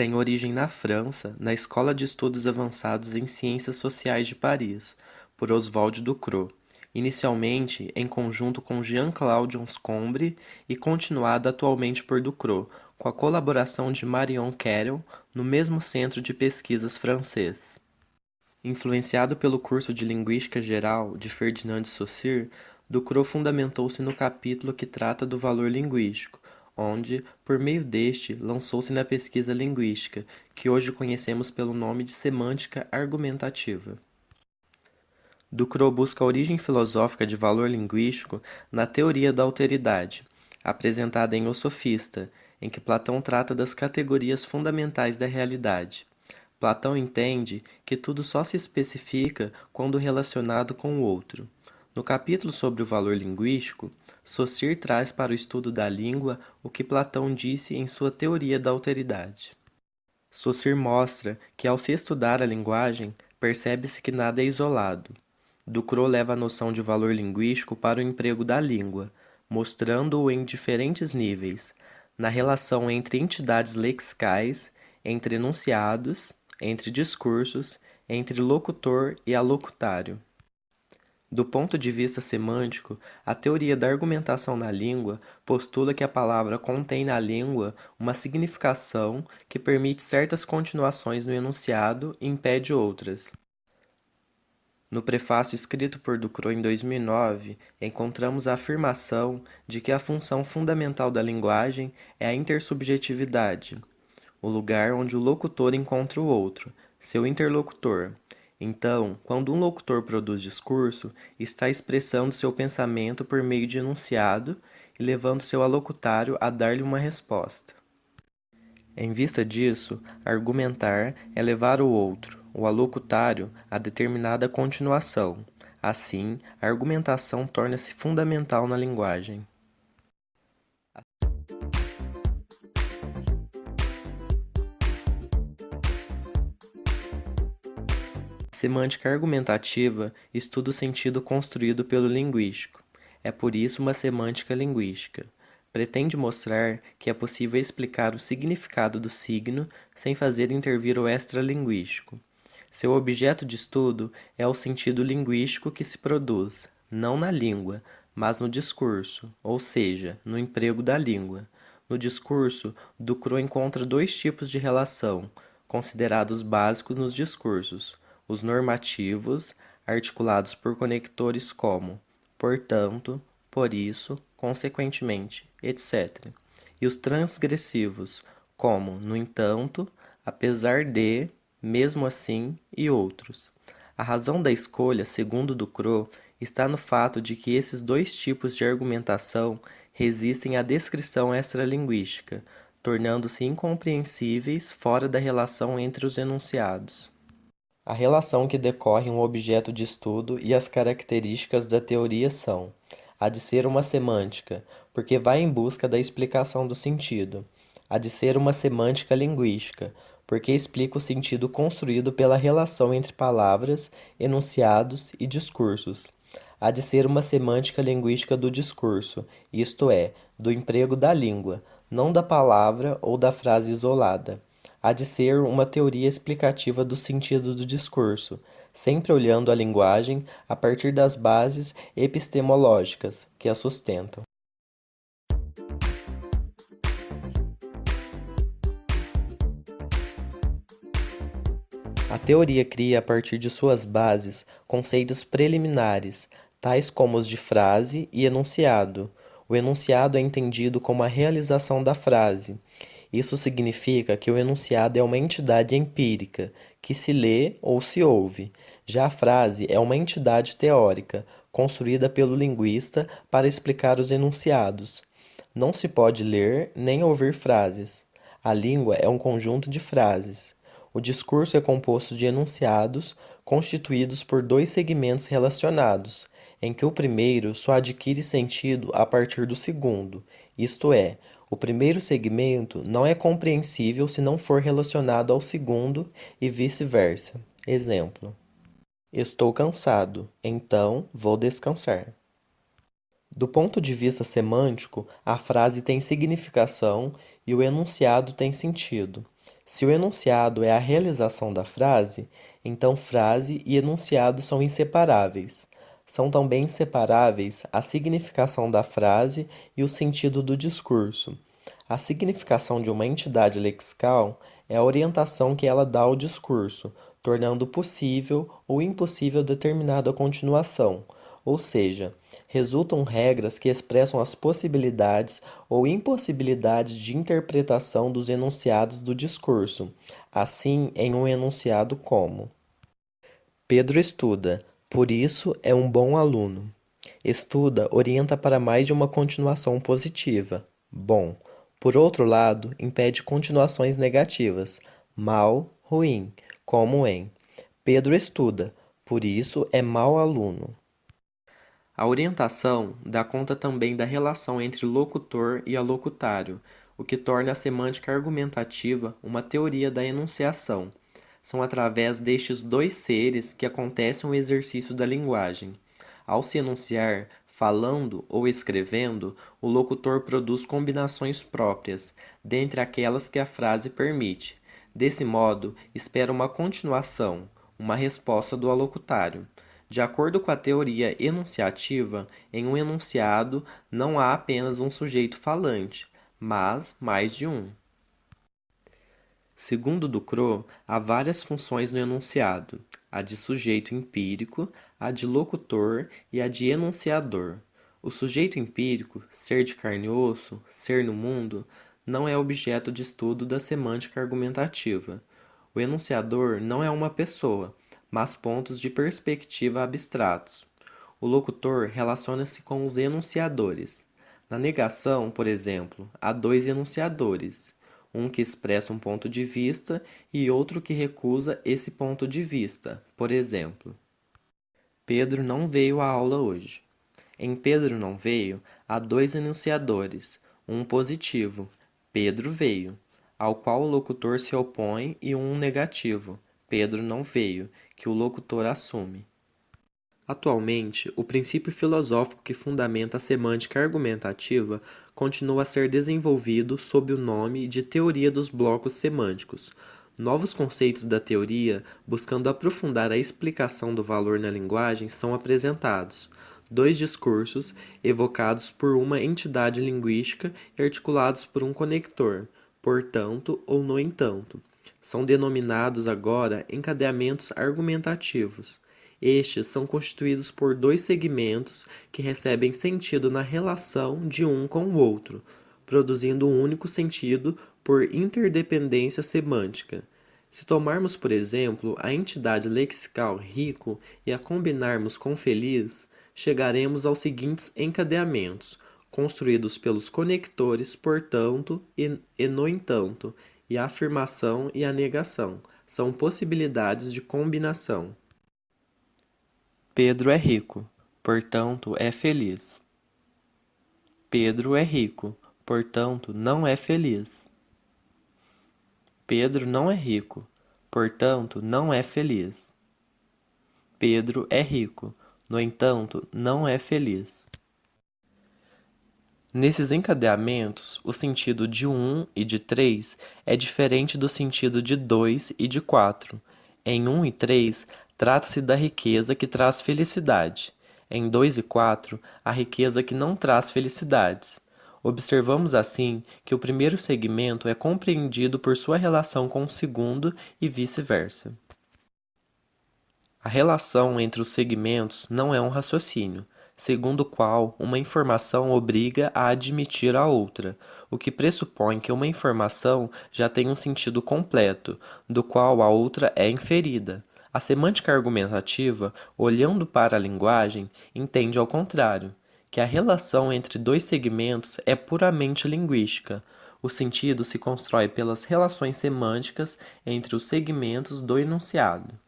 tem origem na França, na Escola de Estudos Avançados em Ciências Sociais de Paris, por Oswald Ducrot, inicialmente em conjunto com Jean-Claude Anscombe e continuada atualmente por Ducrot, com a colaboração de Marion Querel, no mesmo centro de pesquisas francês. Influenciado pelo curso de Linguística Geral de Ferdinand de Saussure, Ducrot fundamentou-se no capítulo que trata do valor linguístico, onde, por meio deste, lançou-se na pesquisa linguística, que hoje conhecemos pelo nome de semântica argumentativa. Ducrot busca a origem filosófica de valor linguístico na teoria da alteridade, apresentada em O Sofista, em que Platão trata das categorias fundamentais da realidade. Platão entende que tudo só se especifica quando relacionado com o outro. No capítulo sobre o valor linguístico, Saussure traz para o estudo da língua o que Platão disse em sua teoria da alteridade. Saussure mostra que, ao se estudar a linguagem, percebe-se que nada é isolado. Ducrot leva a noção de valor linguístico para o emprego da língua, mostrando-o em diferentes níveis, na relação entre entidades lexicais, entre enunciados, entre discursos, entre locutor e alocutário. Do ponto de vista semântico, a teoria da argumentação na língua postula que a palavra contém na língua uma significação que permite certas continuações no enunciado e impede outras. No prefácio escrito por Ducrot em 2009, encontramos a afirmação de que a função fundamental da linguagem é a intersubjetividade, o lugar onde o locutor encontra o outro, seu interlocutor. Então, quando um locutor produz discurso, está expressando seu pensamento por meio de enunciado e levando seu alocutário a dar-lhe uma resposta. Em vista disso, argumentar é levar o outro, o alocutário, a determinada continuação. Assim, a argumentação torna-se fundamental na linguagem. A semântica argumentativa estuda o sentido construído pelo linguístico. É por isso uma semântica linguística. Pretende mostrar que é possível explicar o significado do signo sem fazer intervir o extralinguístico. Seu objeto de estudo é o sentido linguístico que se produz, não na língua, mas no discurso, ou seja, no emprego da língua. No discurso, Ducrot encontra dois tipos de relação, considerados básicos nos discursos: os normativos, articulados por conectores como portanto, por isso, consequentemente, etc. E os transgressivos, como no entanto, apesar de, mesmo assim e outros. A razão da escolha, segundo Ducrot, está no fato de que esses dois tipos de argumentação resistem à descrição extralinguística, tornando-se incompreensíveis fora da relação entre os enunciados. A relação que decorre um objeto de estudo e as características da teoria são: a de ser uma semântica, porque vai em busca da explicação do sentido; a de ser uma semântica linguística, porque explica o sentido construído pela relação entre palavras, enunciados e discursos; a de ser uma semântica linguística do discurso, isto é, do emprego da língua, não da palavra ou da frase isolada; há de ser uma teoria explicativa do sentido do discurso, sempre olhando a linguagem a partir das bases epistemológicas que a sustentam. A teoria cria a partir de suas bases conceitos preliminares, tais como os de frase e enunciado. O enunciado é entendido como a realização da frase. Isso significa que o enunciado é uma entidade empírica, que se lê ou se ouve. Já a frase é uma entidade teórica, construída pelo linguista para explicar os enunciados. Não se pode ler nem ouvir frases. A língua é um conjunto de frases. O discurso é composto de enunciados, constituídos por dois segmentos relacionados, em que o primeiro só adquire sentido a partir do segundo, isto é, o primeiro segmento não é compreensível se não for relacionado ao segundo e vice-versa. Exemplo: estou cansado, então vou descansar. Do ponto de vista semântico, a frase tem significação e o enunciado tem sentido. Se o enunciado é a realização da frase, então frase e enunciado são inseparáveis. São também inseparáveis a significação da frase e o sentido do discurso. A significação de uma entidade lexical é a orientação que ela dá ao discurso, tornando possível ou impossível determinada continuação, ou seja, resultam regras que expressam as possibilidades ou impossibilidades de interpretação dos enunciados do discurso, assim em um enunciado como: Pedro estuda, por isso é um bom aluno. Estuda orienta para mais de uma continuação positiva, bom. Por outro lado, impede continuações negativas, mal, ruim, como em Pedro estuda, por isso é mau aluno. A orientação dá conta também da relação entre locutor e alocutário, o que torna a semântica argumentativa uma teoria da enunciação. São através destes dois seres que acontece o exercício da linguagem. Ao se enunciar, falando ou escrevendo, o locutor produz combinações próprias, dentre aquelas que a frase permite. Desse modo, espera uma continuação, uma resposta do alocutário. De acordo com a teoria enunciativa, em um enunciado não há apenas um sujeito falante, mas mais de um. Segundo Ducrot, há várias funções no enunciado: a de sujeito empírico, a de locutor e a de enunciador. O sujeito empírico, ser de carne e osso, ser no mundo, não é objeto de estudo da semântica argumentativa. O enunciador não é uma pessoa, mas pontos de perspectiva abstratos. O locutor relaciona-se com os enunciadores. Na negação, por exemplo, há dois enunciadores, um que expressa um ponto de vista e outro que recusa esse ponto de vista. Por exemplo, Pedro não veio à aula hoje. Em Pedro não veio, há dois enunciadores, um positivo, Pedro veio, ao qual o locutor se opõe, e um negativo, Pedro não veio, que o locutor assume. Atualmente, o princípio filosófico que fundamenta a semântica argumentativa continua a ser desenvolvido sob o nome de teoria dos blocos semânticos. Novos conceitos da teoria, buscando aprofundar a explicação do valor na linguagem, são apresentados. Dois discursos, evocados por uma entidade linguística e articulados por um conector, portanto ou no entanto, são denominados agora encadeamentos argumentativos. Estes são constituídos por dois segmentos que recebem sentido na relação de um com o outro, produzindo um único sentido por interdependência semântica. Se tomarmos, por exemplo, a entidade lexical rico e a combinarmos com feliz, chegaremos aos seguintes encadeamentos, construídos pelos conectores portanto e no entanto, e a afirmação e a negação são possibilidades de combinação. Pedro é rico, portanto é feliz. Pedro é rico, portanto não é feliz. Pedro não é rico, portanto não é feliz. Pedro é rico, no entanto, não é feliz. Nesses encadeamentos, o sentido de 1 e de 3 é diferente do sentido de 2 e de 4. Em 1 e 3, trata-se da riqueza que traz felicidade. Em 2 e 4, a riqueza que não traz felicidades. Observamos assim que o primeiro segmento é compreendido por sua relação com o segundo e vice-versa. A relação entre os segmentos não é um raciocínio, segundo o qual uma informação obriga a admitir a outra, o que pressupõe que uma informação já tem um sentido completo, do qual a outra é inferida. A semântica argumentativa, olhando para a linguagem, entende ao contrário, que a relação entre dois segmentos é puramente linguística. O sentido se constrói pelas relações semânticas entre os segmentos do enunciado.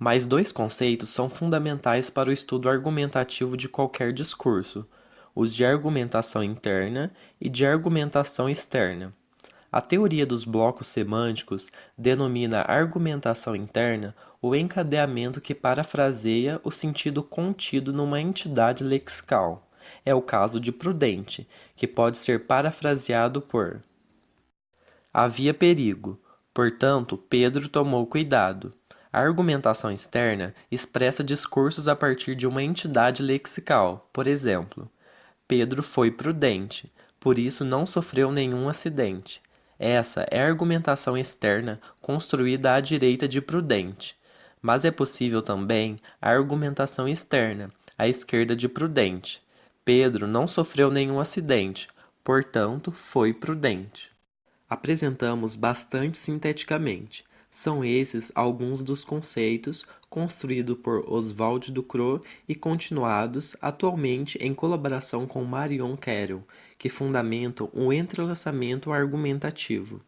Mais dois conceitos são fundamentais para o estudo argumentativo de qualquer discurso: os de argumentação interna e de argumentação externa. A teoria dos blocos semânticos denomina argumentação interna o encadeamento que parafraseia o sentido contido numa entidade lexical. É o caso de prudente, que pode ser parafraseado por: Havia perigo, portanto, Pedro tomou cuidado. A argumentação externa expressa discursos a partir de uma entidade lexical, por exemplo, Pedro foi prudente, por isso não sofreu nenhum acidente. Essa é a argumentação externa construída à direita de prudente. Mas é possível também a argumentação externa, à esquerda de prudente. Pedro não sofreu nenhum acidente, portanto, foi prudente. Apresentamos bastante sinteticamente. São esses alguns dos conceitos construídos por Oswald Ducrot e continuados atualmente em colaboração com Marion Carroll, que fundamentam o entrelaçamento argumentativo.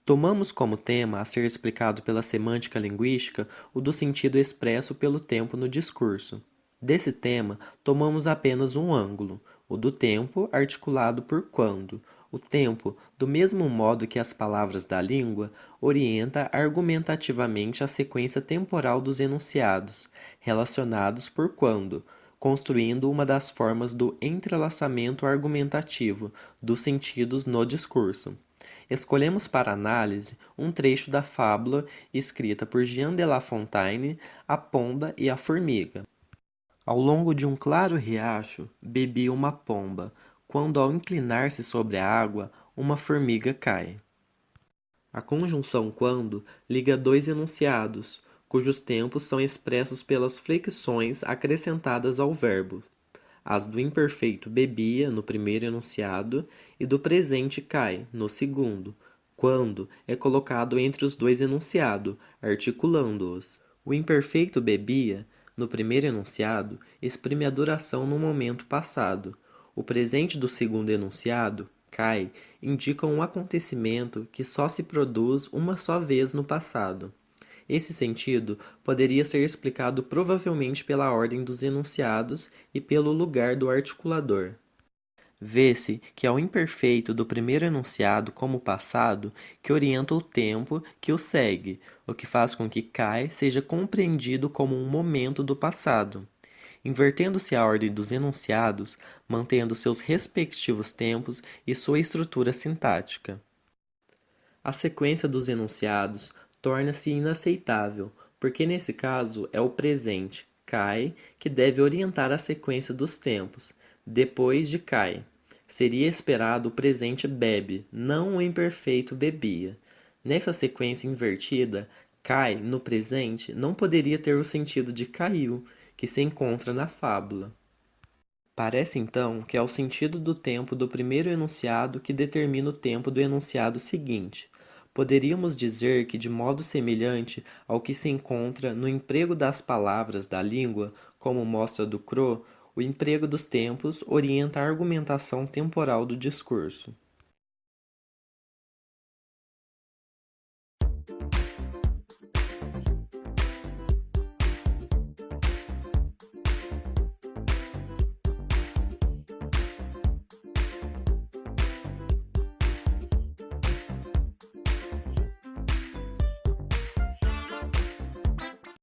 Tomamos como tema a ser explicado pela semântica linguística o do sentido expresso pelo tempo no discurso. Desse tema, tomamos apenas um ângulo, o do tempo articulado por quando. O tempo, do mesmo modo que as palavras da língua, orienta argumentativamente a sequência temporal dos enunciados, relacionados por quando, construindo uma das formas do entrelaçamento argumentativo dos sentidos no discurso. Escolhemos para análise um trecho da fábula escrita por Jean de La Fontaine, A Pomba e a Formiga. Ao longo de um claro riacho, bebia uma pomba, quando ao inclinar-se sobre a água, uma formiga cai. A conjunção quando liga dois enunciados, cujos tempos são expressos pelas flexões acrescentadas ao verbo, as do imperfeito bebia, no primeiro enunciado, e do presente cai, no segundo, quando é colocado entre os dois enunciados, articulando-os. O imperfeito bebia, no primeiro enunciado, exprime a duração no momento passado. O presente do segundo enunciado, cai, indica um acontecimento que só se produz uma só vez no passado. Esse sentido poderia ser explicado provavelmente pela ordem dos enunciados e pelo lugar do articulador. Vê-se que é o imperfeito do primeiro enunciado como passado que orienta o tempo que o segue, o que faz com que cai seja compreendido como um momento do passado. Invertendo-se a ordem dos enunciados, mantendo seus respectivos tempos e sua estrutura sintática. A sequência dos enunciados torna-se inaceitável, porque nesse caso é o presente, cai, que deve orientar a sequência dos tempos, depois de cai. Seria esperado o presente bebe, não o imperfeito bebia. Nessa sequência invertida, cai, no presente, não poderia ter o sentido de caiu, que se encontra na fábula. Parece então que é o sentido do tempo do primeiro enunciado que determina o tempo do enunciado seguinte. Poderíamos dizer que, de modo semelhante ao que se encontra no emprego das palavras da língua, como mostra Ducrot, o emprego dos tempos orienta a argumentação temporal do discurso.